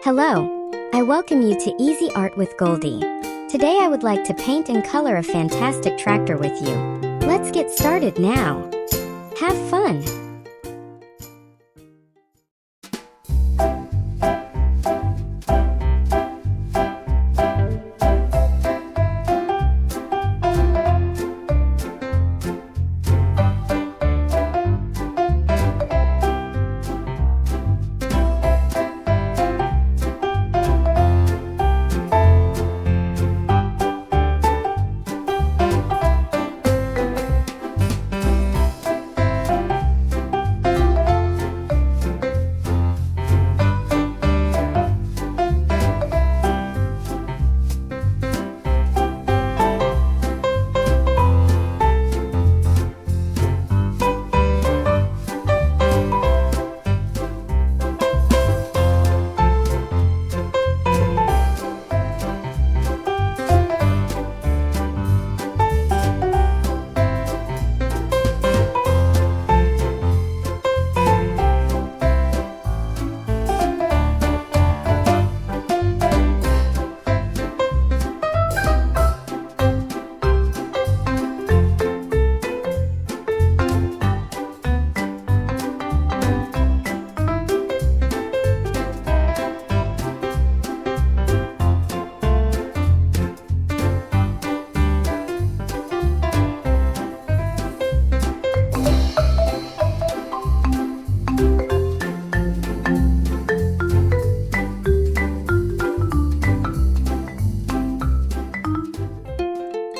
Hello, I welcome you to Easy Art with Goldi. Today I would like to paint and color a fantastic tractor with you. Let's get started now. Have fun!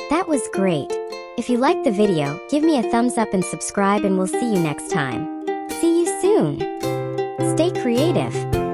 That was great. If you liked the video, give me a thumbs up and subscribe, and we'll see you next time. See you soon. Stay creative.